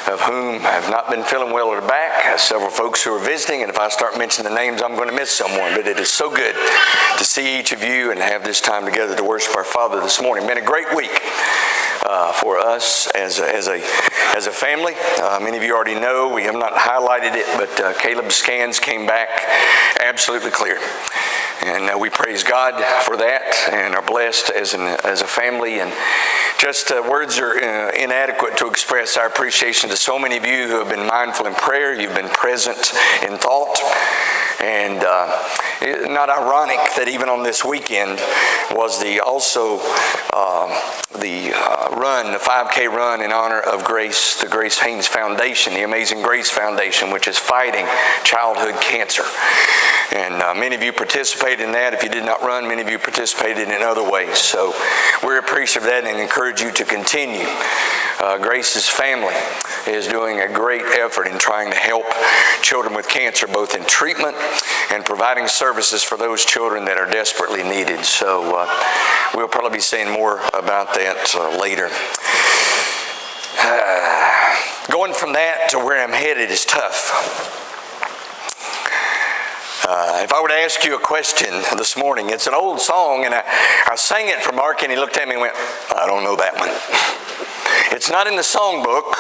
of whom have not been feeling well are back. Several folks who are visiting, and if I start mentioning the names, I'm going to miss someone. But it is so good to see each of you and have this time together to worship our Father this morning. Been a great week for us as a family. Many of you already know, we have not highlighted it, but Caleb's scans came back absolutely clear. And we praise God for that and are blessed as a family. And just words are inadequate to express our appreciation to so many of you who have been mindful in prayer. You've been present in thought. And not ironic that even on this weekend was the 5K run in honor of Grace, the Grace Haynes Foundation, the Amazing Grace Foundation, which is fighting childhood cancer. And many of you participated in that. If you did not run, many of you participated in other ways. So we're appreciative of that and encourage you to continue. Grace's family is doing a great effort in trying to help children with cancer, both in treatment and providing services for those children that are desperately needed. So we'll probably be saying more about that later. Going from that to where I'm headed is tough. If I were to ask you a question this morning, it's an old song, and I sang it for Mark, and he looked at me and went, I don't know that one. It's not in the songbook.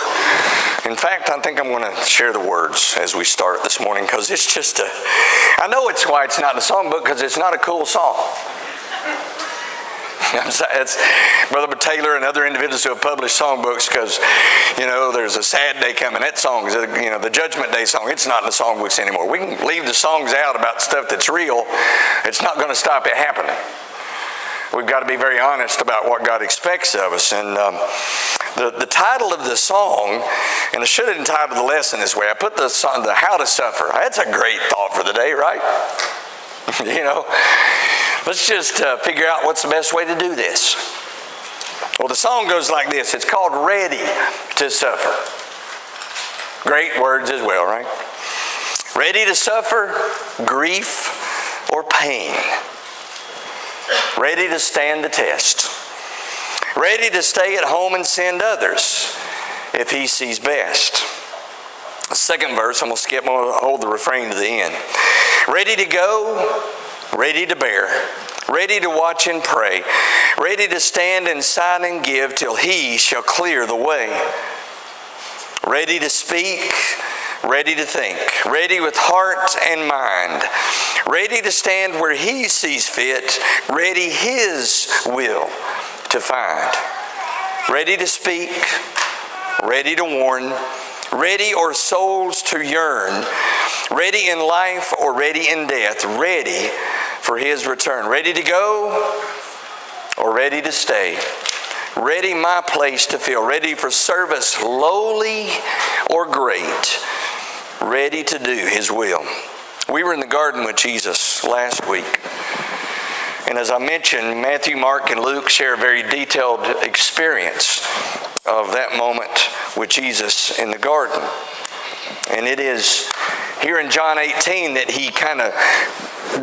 In fact, I think I'm going to share the words as we start this morning, because it's just I know it's why it's not in the songbook, because it's not a cool song. It's Brother Taylor and other individuals who have published songbooks, because, there's a sad day coming. That song is, the Judgment Day song. It's not in the songbooks anymore. We can leave the songs out about stuff that's real. It's not going to stop it happening. We've got to be very honest about what God expects of us. And the title of the song, and I should have entitled the lesson this way. I put the song, the How to Suffer. That's a great thought for the day, right? Let's just figure out what's the best way to do this. Well, the song goes like this. It's called Ready to Suffer. Great words as well, right? Ready to suffer grief or pain. Ready to stand the test. Ready to stay at home and send others if he sees best. The second verse, I'm going to skip, I'm going to hold the refrain to the end. Ready to go, ready to bear, ready to watch and pray, ready to stand and sign and give till he shall clear the way. Ready to speak, ready to think, ready with heart and mind, ready to stand where he sees fit, ready his will to find. Ready to speak, ready to warn, ready our souls to yearn, ready in life or ready in death, ready for his return. Ready to go or ready to stay, ready my place to fill, ready for service lowly or great, ready to do his will. We were in the garden with Jesus last week. And as I mentioned, Matthew, Mark, and Luke share a very detailed experience of that moment with Jesus in the garden. And it is here in John 18 that he kind of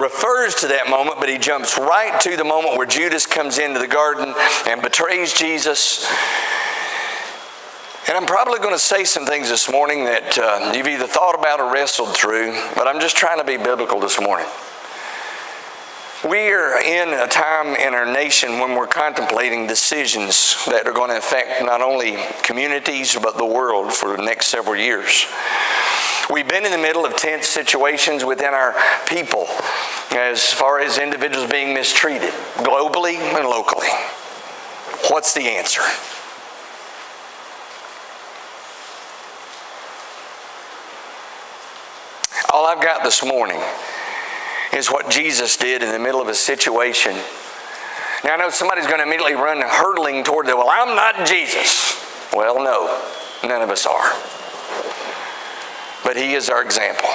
refers to that moment, but he jumps right to the moment where Judas comes into the garden and betrays Jesus. And I'm probably going to say some things this morning that you've either thought about or wrestled through, but I'm just trying to be biblical this morning. We are in a time in our nation when we're contemplating decisions that are going to affect not only communities but the world for the next several years. We've been in the middle of tense situations within our people as far as individuals being mistreated, globally and locally. What's the answer? All I've got this morning is what Jesus did in the middle of a situation. Now I know somebody's going to immediately run hurtling toward well, I'm not Jesus. Well, no, none of us are. But he is our example.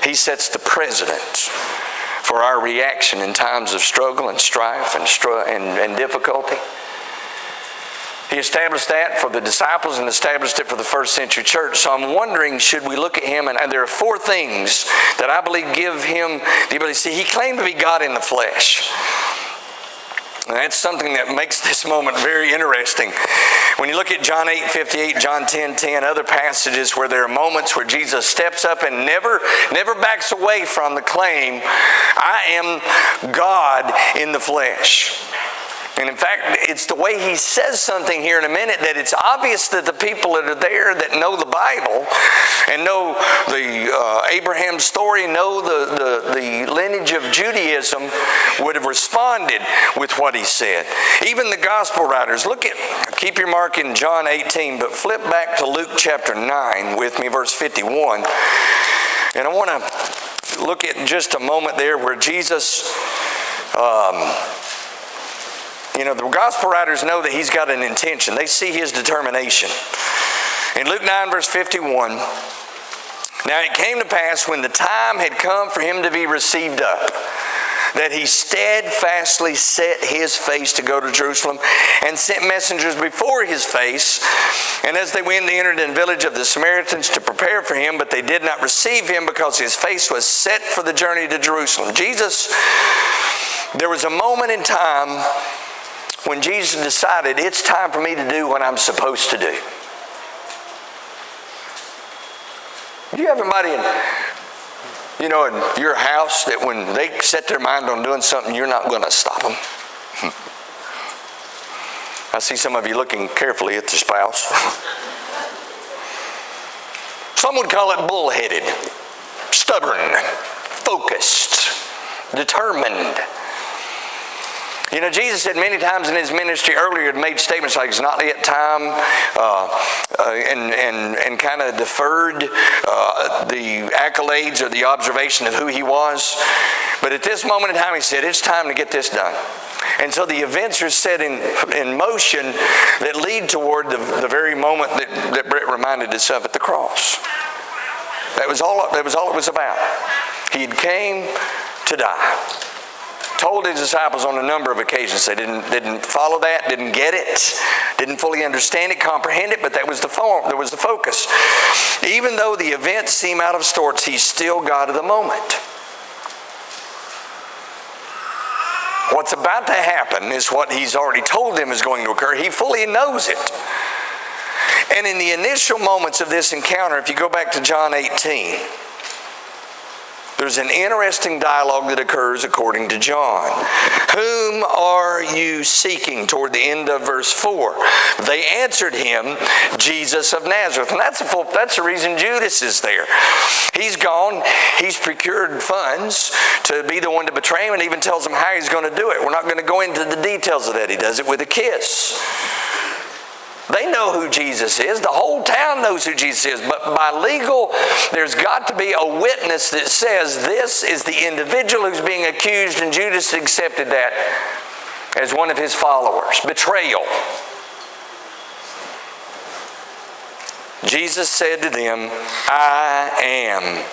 He sets the precedent for our reaction in times of struggle and strife and difficulty. He established that for the disciples and established it for the first century church. So I'm wondering, should we look at him? And there are four things that I believe give him the ability to see. He claimed to be God in the flesh. And that's something that makes this moment very interesting. When you look at John 8:58, John 10:10, other passages where there are moments where Jesus steps up and never backs away from the claim, I am God in the flesh. And in fact, it's the way he says something here in a minute that it's obvious that the people that are there that know the Bible and know the Abraham story, know the lineage of Judaism would have responded with what he said. Even the gospel writers, keep your mark in John 18, but flip back to Luke chapter 9 with me, verse 51. And I want to look at just a moment there where Jesus... the gospel writers know that he's got an intention. They see his determination. In Luke 9, verse 51, now it came to pass when the time had come for him to be received up, that he steadfastly set his face to go to Jerusalem and sent messengers before his face. And as they went, they entered in the village of the Samaritans to prepare for him, but they did not receive him because his face was set for the journey to Jerusalem. There was a moment in time when Jesus decided it's time for me to do what I'm supposed to do. Do you have anybody in your house that when they set their mind on doing something, you're not going to stop them? I see some of you looking carefully at their spouse. Some would call it bullheaded, stubborn, focused, determined. Jesus said many times in his ministry earlier, had made statements like it's not yet time, and kind of deferred the accolades or the observation of who he was. But at this moment in time, he said, it's time to get this done. And so the events are set in motion that lead toward the very moment that Brett reminded us of at the cross. That was all it was about. He came to die. Told his disciples on a number of occasions. They didn't follow that, didn't get it, didn't fully understand it, comprehend it, but that was the focus. Even though the events seem out of sorts, he's still God of the moment. What's about to happen is what he's already told them is going to occur. He fully knows it. And in the initial moments of this encounter, if you go back to John 18, there's an interesting dialogue that occurs according to John. Whom are you seeking? Toward the end of verse 4. They answered him, Jesus of Nazareth. And that's the reason Judas is there. He's gone. He's procured funds to be the one to betray him, and even tells them how he's going to do it. We're not going to go into the details of that. He does it with a kiss. They know who Jesus is. The whole town knows who Jesus is. But by legal, there's got to be a witness that says this is the individual who's being accused, and Judas accepted that as one of his followers. Betrayal. Jesus said to them, I am.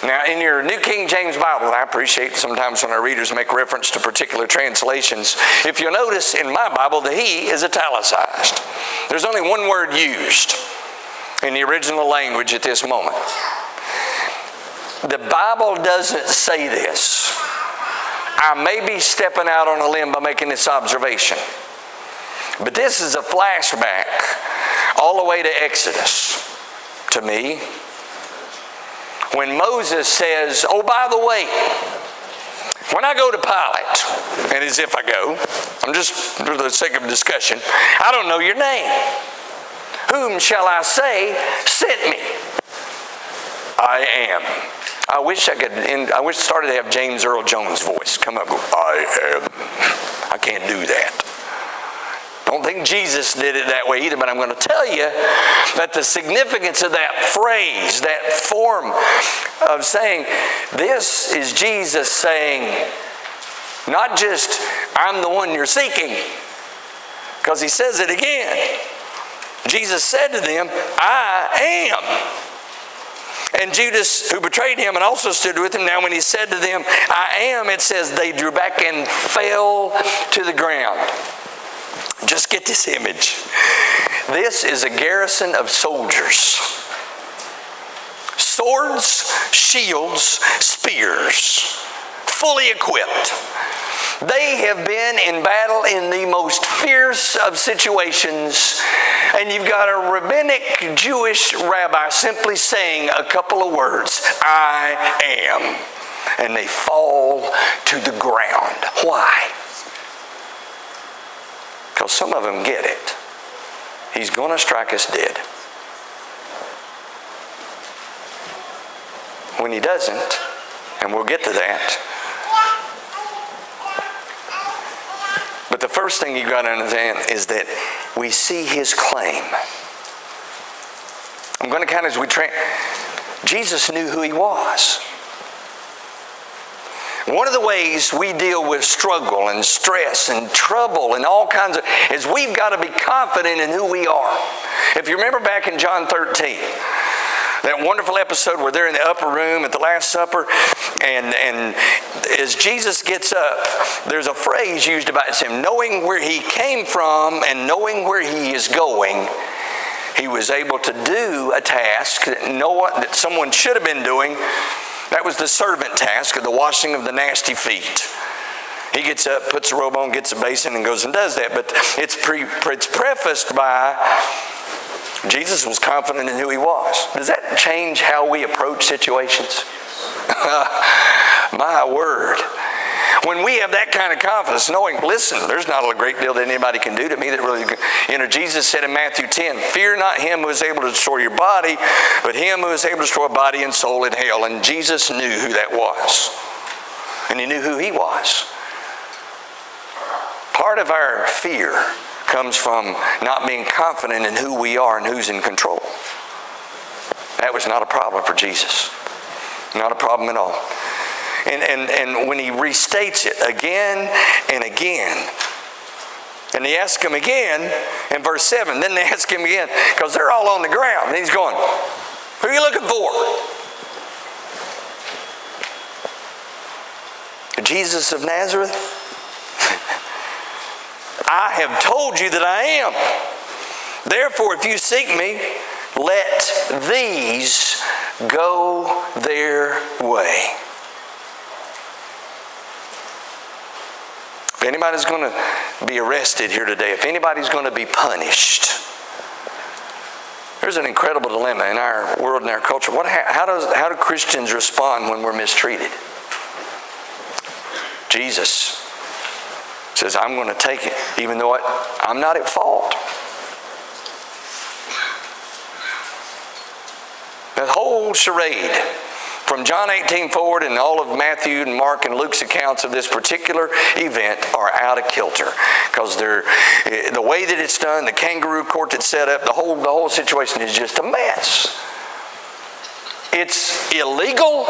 Now, in your New King James Bible, and I appreciate sometimes when our readers make reference to particular translations, if you'll notice in my Bible, the he is italicized. There's only one word used in the original language at this moment. The Bible doesn't say this. I may be stepping out on a limb by making this observation, but this is a flashback all the way to Exodus to me. When Moses says, oh, by the way, when I go to Pilate, and as if I go, I'm just for the sake of discussion, I don't know your name. Whom shall I say sent me? I am. I wish I started to have James Earl Jones' voice come up and go, I am. I can't do that. Don't think Jesus did it that way either, but I'm going to tell you that the significance of that phrase, that form of saying, this is Jesus saying, not just, I'm the one you're seeking, because he says it again. Jesus said to them, I am. And Judas, who betrayed him and also stood with him, now when he said to them, I am, it says they drew back and fell to the ground. Just get this image. This is a garrison of soldiers. Swords, shields, spears. fully equipped. They have been in battle in the most fierce of situations, and you've got a rabbinic Jewish rabbi simply saying a couple of words, I am, and they fall to the ground. Why? Because some of them get it. He's going to strike us dead. When he doesn't, and we'll get to that, but the first thing you've got to understand is that we see his claim. I'm going to kind of, Jesus knew who he was. One of the ways we deal with struggle and stress and trouble and all kinds of, is we've got to be confident in who we are. If you remember back in John 13, that wonderful episode where they're in the upper room at the Last Supper, and as Jesus gets up, there's a phrase used about him, knowing where he came from and knowing where he is going, he was able to do a task that someone should have been doing. That was the servant task of the washing of the nasty feet. He gets up, puts a robe on, gets a basin, and goes and does that. But it's prefaced by Jesus was confident in who he was. Does that change how we approach situations? My word. When we have that kind of confidence, knowing, listen, there's not a great deal that anybody can do to me that really, Jesus said in Matthew 10, fear not him who is able to destroy your body, but him who is able to destroy body and soul in hell. And Jesus knew who that was. And he knew who he was. Part of our fear comes from not being confident in who we are and who's in control. That was not a problem for Jesus. Not a problem at all. And when he restates it again and again, and they ask him again in verse 7, then they ask him again, because they're all on the ground. And he's going, who are you looking for? Jesus of Nazareth? I have told you that I am. Therefore, if you seek me, let these go their way. If anybody's going to be arrested here today, if anybody's going to be punished, there's an incredible dilemma in our world and our culture. How do Christians respond when we're mistreated? Jesus says, I'm going to take it, even though I'm not at fault. That whole charade from John 18 forward and all of Matthew and Mark and Luke's accounts of this particular event are out of kilter, because the way that it's done, the kangaroo court that's set up, the whole situation is just a mess. It's illegal.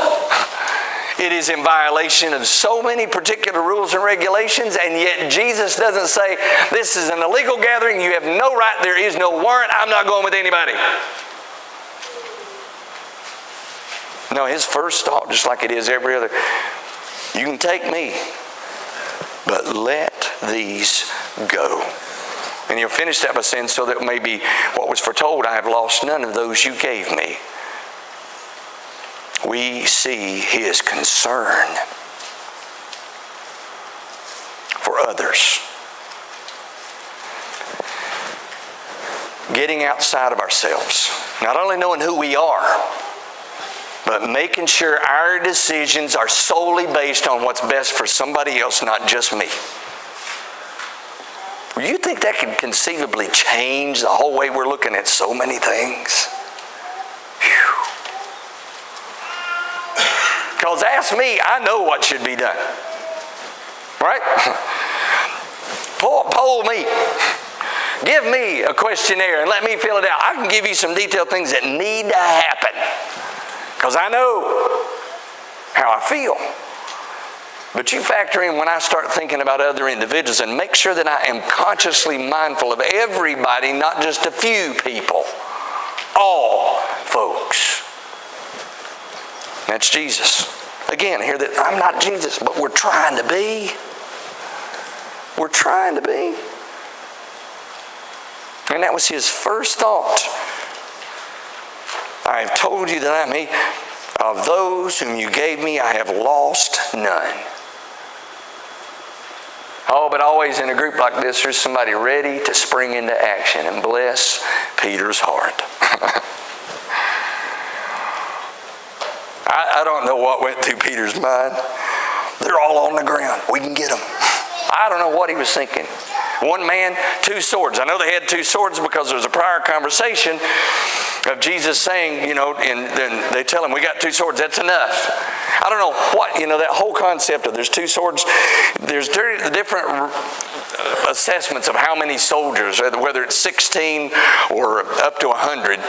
It is in violation of so many particular rules and regulations, and yet Jesus doesn't say, this is an illegal gathering, you have no right, there is no warrant, I'm not going with anybody. No, his first thought, just like it is every other, you can take me, but let these go. And he'll finish that by saying, so that maybe what was foretold, I have lost none of those you gave me. We see his concern for others. Getting outside of ourselves. Not only knowing who we are, but making sure our decisions are solely based on what's best for somebody else, not just me. You think that could conceivably change the whole way we're looking at so many things? Whew. Because ask me, I know what should be done. Right? Poll me. Give me a questionnaire and let me fill it out. I can give you some detailed things that need to happen, because I know how I feel. But you factor in when I start thinking about other individuals, and make sure that I am consciously mindful of everybody, not just a few people. All folks. That's Jesus. Again, hear that I'm not Jesus, but we're trying to be. We're trying to be. And that was his first thought. I have told you that of those whom you gave me, I have lost none. Oh, but always in a group like this, there's somebody ready to spring into action. And bless Peter's heart. I don't know what went through Peter's mind. They're all on the ground. We can get them. I don't know what he was thinking. One man, two swords. I know they had two swords because there's a prior conversation of Jesus saying, and then they tell him, we got two swords, that's enough. I don't know what, that whole concept of there's two swords, there's different assessments of how many soldiers, whether it's 16 or up to 100,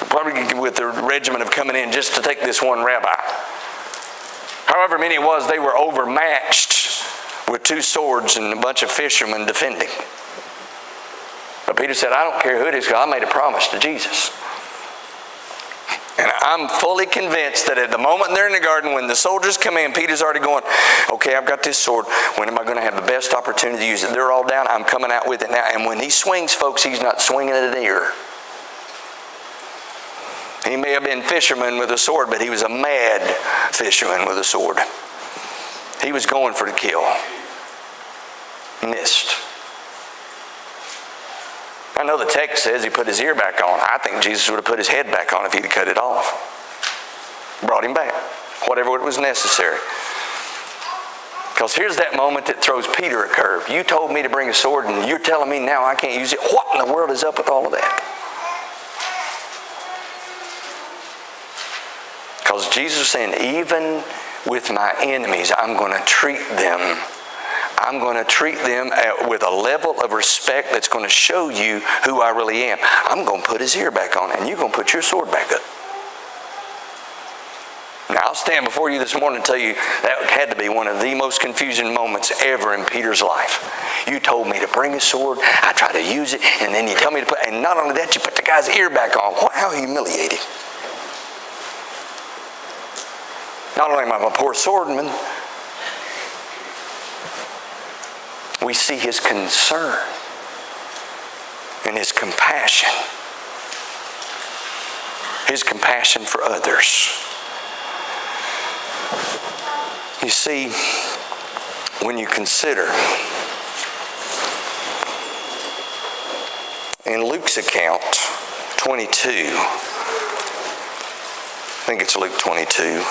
probably with the regiment of coming in just to take this one rabbi. However many it was, they were overmatched with two swords and a bunch of fishermen defending. But Peter said, I don't care who it is, because I made a promise to Jesus. And I'm fully convinced that at the moment they're in the garden, when the soldiers come in, Peter's already going, okay, I've got this sword. When am I going to have the best opportunity to use it? They're all down. I'm coming out with it now. And when he swings, folks, he's not swinging at an ear. He may have been fisherman with a sword, but he was a mad fisherman with a sword. He was going for the kill. Missed. I know the text says he put his ear back on. I think Jesus would have put his head back on if he'd cut it off. Brought him back. Whatever it was necessary. Because here's that moment that throws Peter a curve. You told me to bring a sword and you're telling me now I can't use it. What in the world is up with all of that? Because Jesus was saying, even with my enemies, I'm going to treat them. I'm going to treat them with a level of respect that's going to show you who I really am. I'm going to put his ear back on, and you're going to put your sword back up. Now, I'll stand before you this morning and tell you that had to be one of the most confusing moments ever in Peter's life. You told me to bring a sword, I try to use it, and then you tell me to put, and not only that, you put the guy's ear back on. How humiliating. Not only am I a poor swordman, we see his concern and his compassion. His compassion for others. You see, when you consider in Luke's account, 22, I think it's Luke 22.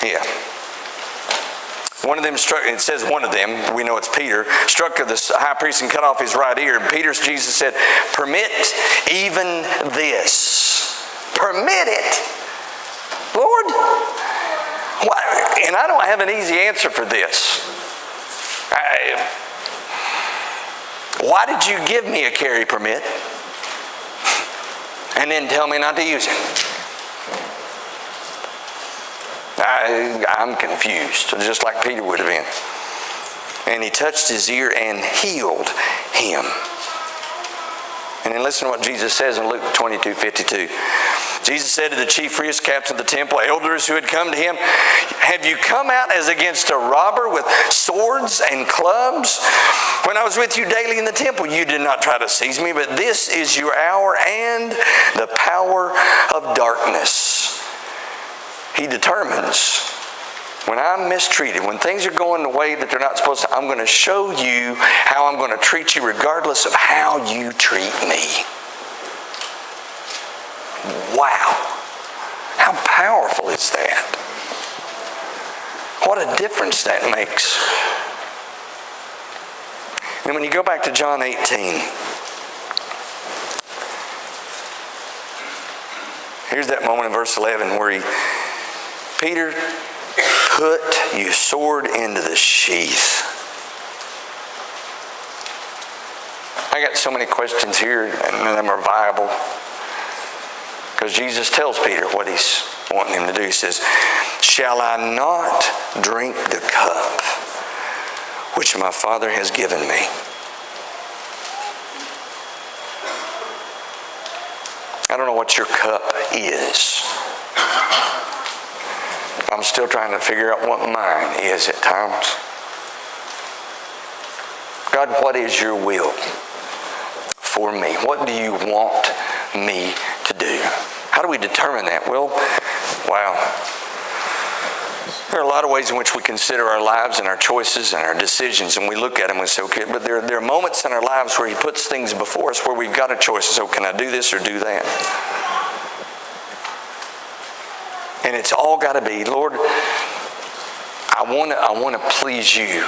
Yeah. One of them struck, it says one of them, we know it's Peter, struck the high priest and cut off his right ear. And Jesus said, permit even this. Permit it. Lord, why? And I don't have an easy answer for this. Why did you give me a carry permit and then tell me not to use it? I'm confused, just like Peter would have been. And he touched his ear and healed him. And then listen to what Jesus says in Luke 22:52. Jesus said to the chief priests, captains of the temple, elders who had come to him, have you come out as against a robber with swords and clubs? When I was with you daily in the temple, you did not try to seize me, but this is your hour and the power of darkness. He determines, when I'm mistreated, when things are going the way that they're not supposed to, I'm going to show you how I'm going to treat you regardless of how you treat me. Wow. How powerful is that? What a difference that makes. And when you go back to John 18, here's that moment in verse 11 where Peter, put your sword into the sheath. I got so many questions here, and none of them are viable. Because Jesus tells Peter what he's wanting him to do. He says, shall I not drink the cup which my Father has given me? I don't know what your cup is. I'm still trying to figure out what mine is at times. God, what is your will for me? What do you want me to do? How do we determine that? Well, wow. There are a lot of ways in which we consider our lives and our choices and our decisions, and we look at them and say, okay, but there are moments in our lives where He puts things before us where we've got a choice. So can I do this or do that? And it's all got to be, Lord, I want to please You.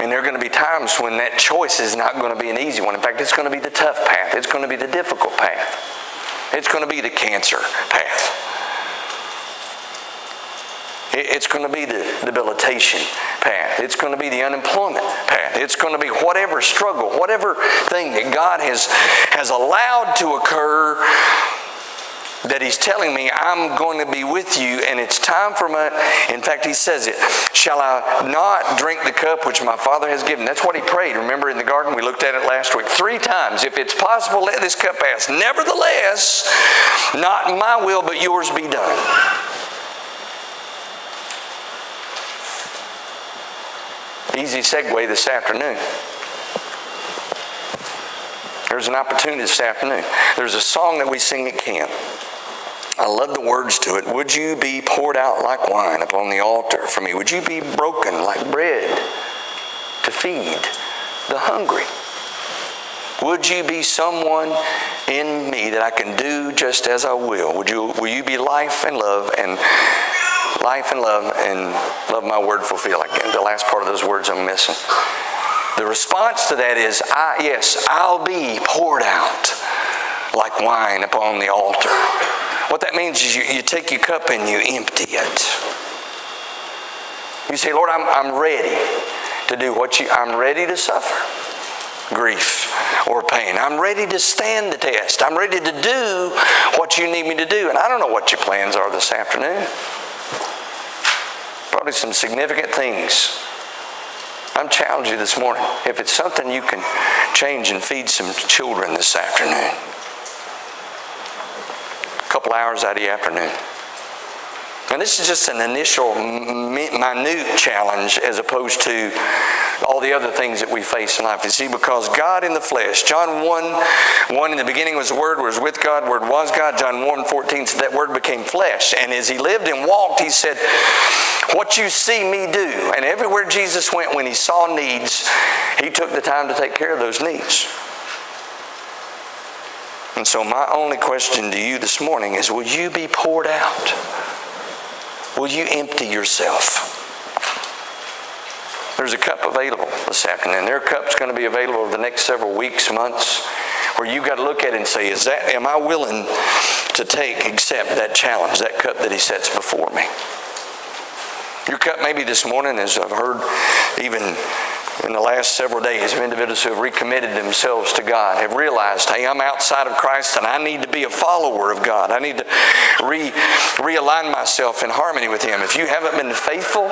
And there are going to be times when that choice is not going to be an easy one. In fact, it's going to be the tough path. It's going to be the difficult path. It's going to be the cancer path. It's going to be the debilitation path. It's going to be the unemployment path. It's going to be whatever struggle, whatever thing that God has allowed to occur, that He's telling me, I'm going to be with you, and it's time for in fact, He says it, shall I not drink the cup which my Father has given? That's what He prayed. Remember in the garden, we looked at it last week 3 times. If it's possible, let this cup pass. Nevertheless, not my will, but Yours be done. Easy segue this afternoon. There's an opportunity this afternoon. There's a song that we sing at camp. I love the words to it. Would you be poured out like wine upon the altar for me? Would you be broken like bread to feed the hungry? Would you be someone in me that I can do just as I will? Will you be life and love and love my word fulfill? The last part of those words I'm missing. The response to that is, yes, I'll be poured out like wine upon the altar. What that means is you take your cup and you empty it. You say, Lord, I'm ready to do I'm ready to suffer grief or pain. I'm ready to stand the test. I'm ready to do what You need me to do. And I don't know what your plans are this afternoon. Probably some significant things. I'm challenging you this morning. If it's something you can change and feed some children this afternoon, a couple hours out of the afternoon. And this is just an initial minute challenge as opposed to all the other things that we face in life. You see, because God in the flesh, John 1, in the beginning was the Word, was with God, Word was God. John 1:14 said that Word became flesh. And as He lived and walked, He said, what you see me do. And everywhere Jesus went when He saw needs, He took the time to take care of those needs. And so my only question to you this morning is, will you be poured out? Will you empty yourself? There's a cup available this afternoon. There are cups going to be available over the next several weeks, months, where you've got to look at it and say, am I willing to accept that challenge, that cup that He sets before me? Your cup maybe this morning, as I've heard even in the last several days, of individuals who have recommitted themselves to God, have realized, hey, I'm outside of Christ and I need to be a follower of God. I need to realign myself in harmony with Him. If you haven't been faithful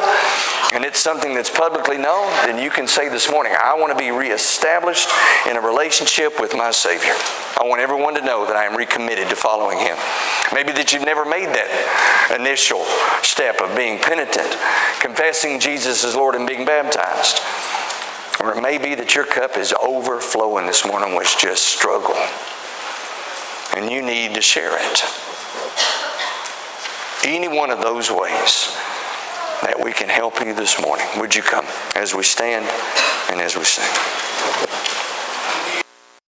and it's something that's publicly known, then you can say this morning, I want to be reestablished in a relationship with my Savior. I want everyone to know that I am recommitted to following Him. Maybe that you've never made that initial step of being penitent, confessing Jesus as Lord and being baptized. Or it may be that your cup is overflowing this morning with just struggle, and you need to share it. Any one of those ways that we can help you this morning, would you come as we stand and as we sing?